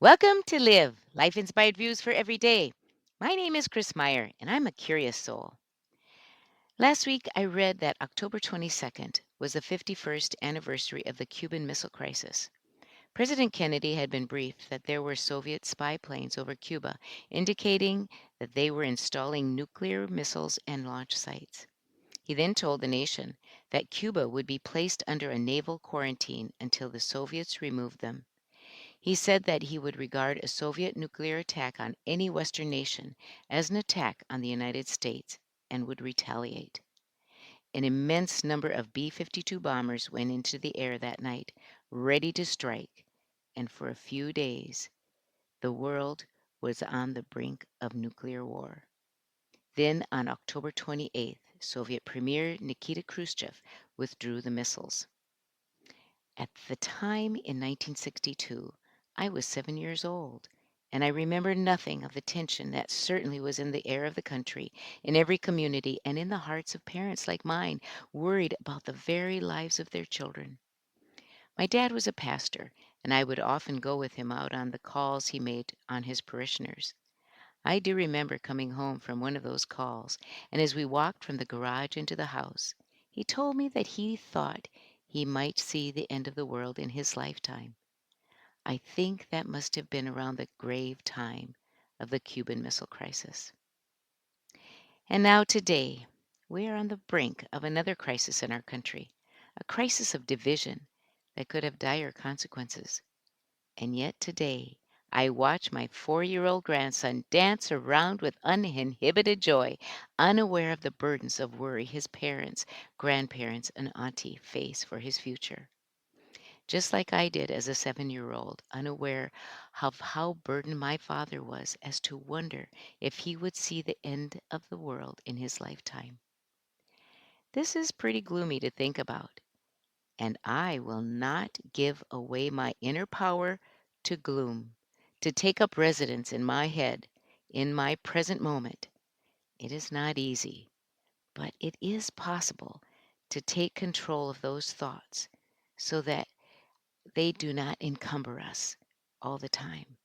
Welcome to Live, Life Inspired Views for Every Day. My name is Chris Meyer, and I'm a curious soul. Last week, I read that October 22nd was the 51st anniversary of the Cuban Missile Crisis. President Kennedy had been briefed that there were Soviet spy planes over Cuba, indicating that they were installing nuclear missiles and launch sites. He then told the nation that Cuba would be placed under a naval quarantine until the Soviets removed them. He said that he would regard a Soviet nuclear attack on any Western nation as an attack on the United States and would retaliate. An immense number of B 52 bombers went into the air that night, ready to strike, and for a few days, the world was on the brink of nuclear war. Then, on October 28th, Soviet Premier Nikita Khrushchev withdrew the missiles. At the time in 1962, I was 7 years old, and I remember nothing of the tension that certainly was in the air of the country, in every community, and in the hearts of parents like mine, worried about the very lives of their children. My dad was a pastor, and I would often go with him out on the calls he made on his parishioners. I do remember coming home from one of those calls, and as we walked from the garage into the house, he told me that he thought he might see the end of the world in his lifetime. I think that must have been around the grave time of the Cuban Missile Crisis. And now today, we are on the brink of another crisis in our country, a crisis of division that could have dire consequences. And yet today, I watch my 4-year-old grandson dance around with uninhibited joy, unaware of the burdens of worry his parents, grandparents, and auntie face for his future. Just like I did as a 7-year-old, unaware of how burdened my father was as to wonder if he would see the end of the world in his lifetime. This is pretty gloomy to think about, and I will not give away my inner power to gloom, to take up residence in my head, in my present moment. It is not easy, but it is possible to take control of those thoughts so that they do not encumber us all the time.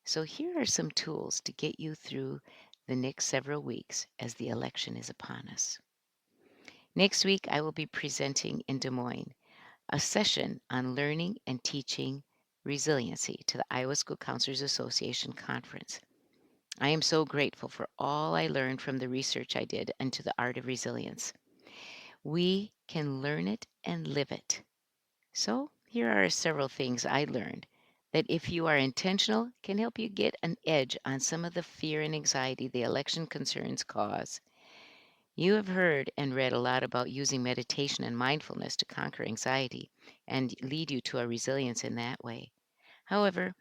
So here are some tools to get you through the next several weeks as the election is upon us. Next week, I will be presenting in Des Moines a session on learning and teaching resiliency to the Iowa School Counselors Association conference. I am so grateful for all I learned from the research I did into the art of resilience. We can learn it and live it. So, here are several things I learned that, if you are intentional, can help you get an edge on some of the fear and anxiety the election concerns cause. You have heard and read a lot about using meditation and mindfulness to conquer anxiety and lead you to a resilience in that way. However,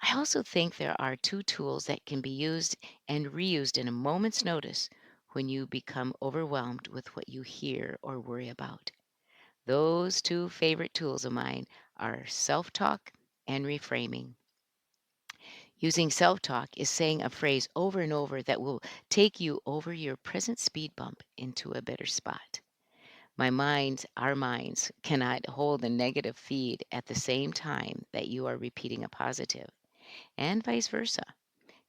I also think there are two tools that can be used and reused in a moment's notice when you become overwhelmed with what you hear or worry about. Those two favorite tools of mine are self talk and reframing. Using self talk is saying a phrase over and over that will take you over your present speed bump into a better spot. Our minds cannot hold a negative feed at the same time that you are repeating a positive, and vice versa.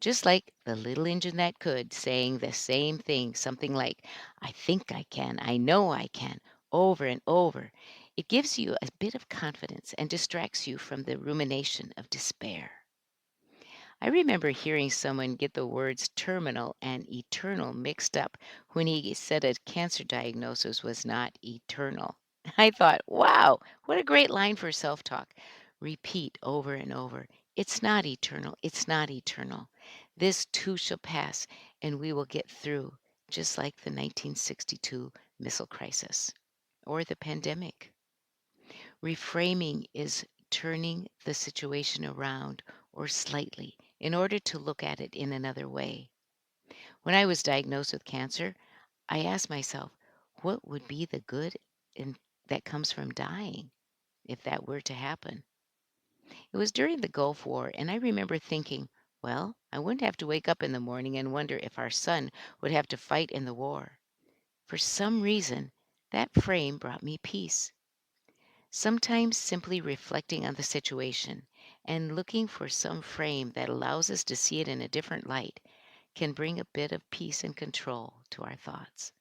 Just like the little engine that could, saying the same thing, something like, I think I can, I know I can, over and over. It gives you a bit of confidence and distracts you from the rumination of despair. I remember hearing someone get the words terminal and eternal mixed up when he said a cancer diagnosis was not eternal. I thought, wow, what a great line for self talk. Repeat over and over. It's not eternal. It's not eternal. This too shall pass, and we will get through, just like the 1962 missile crisis or the pandemic. Reframing is turning the situation around or slightly in order to look at it in another way. When I was diagnosed with cancer, I asked myself, what would be the good in, that comes from dying if that were to happen? It was during the Gulf War, and I remember thinking, well, I wouldn't have to wake up in the morning and wonder if our son would have to fight in the war. For some reason, that frame brought me peace. Sometimes simply reflecting on the situation and looking for some frame that allows us to see it in a different light can bring a bit of peace and control to our thoughts.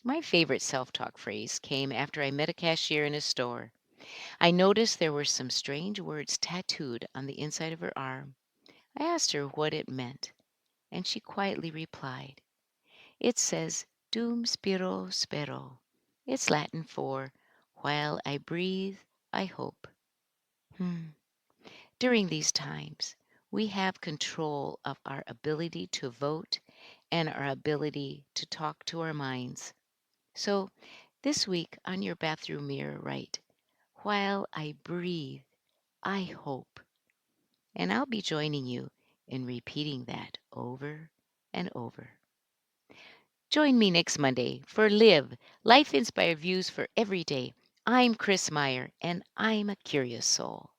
My favorite self talk phrase came after I met a cashier in a store. I noticed there were some strange words tattooed on the inside of her arm. I asked her what it meant, and she quietly replied, "It says Dum spiro spero." It's Latin for while I breathe, I hope. Hmm. During these times, we have control of our ability to vote and our ability to talk to our minds. So this week on your bathroom mirror, write, "While I breathe, I hope." And I'll be joining you in repeating that over and over. Join me next Monday for Live, Life Inspired Views for Every Day. I'm Chris Meyer, and I'm a curious soul.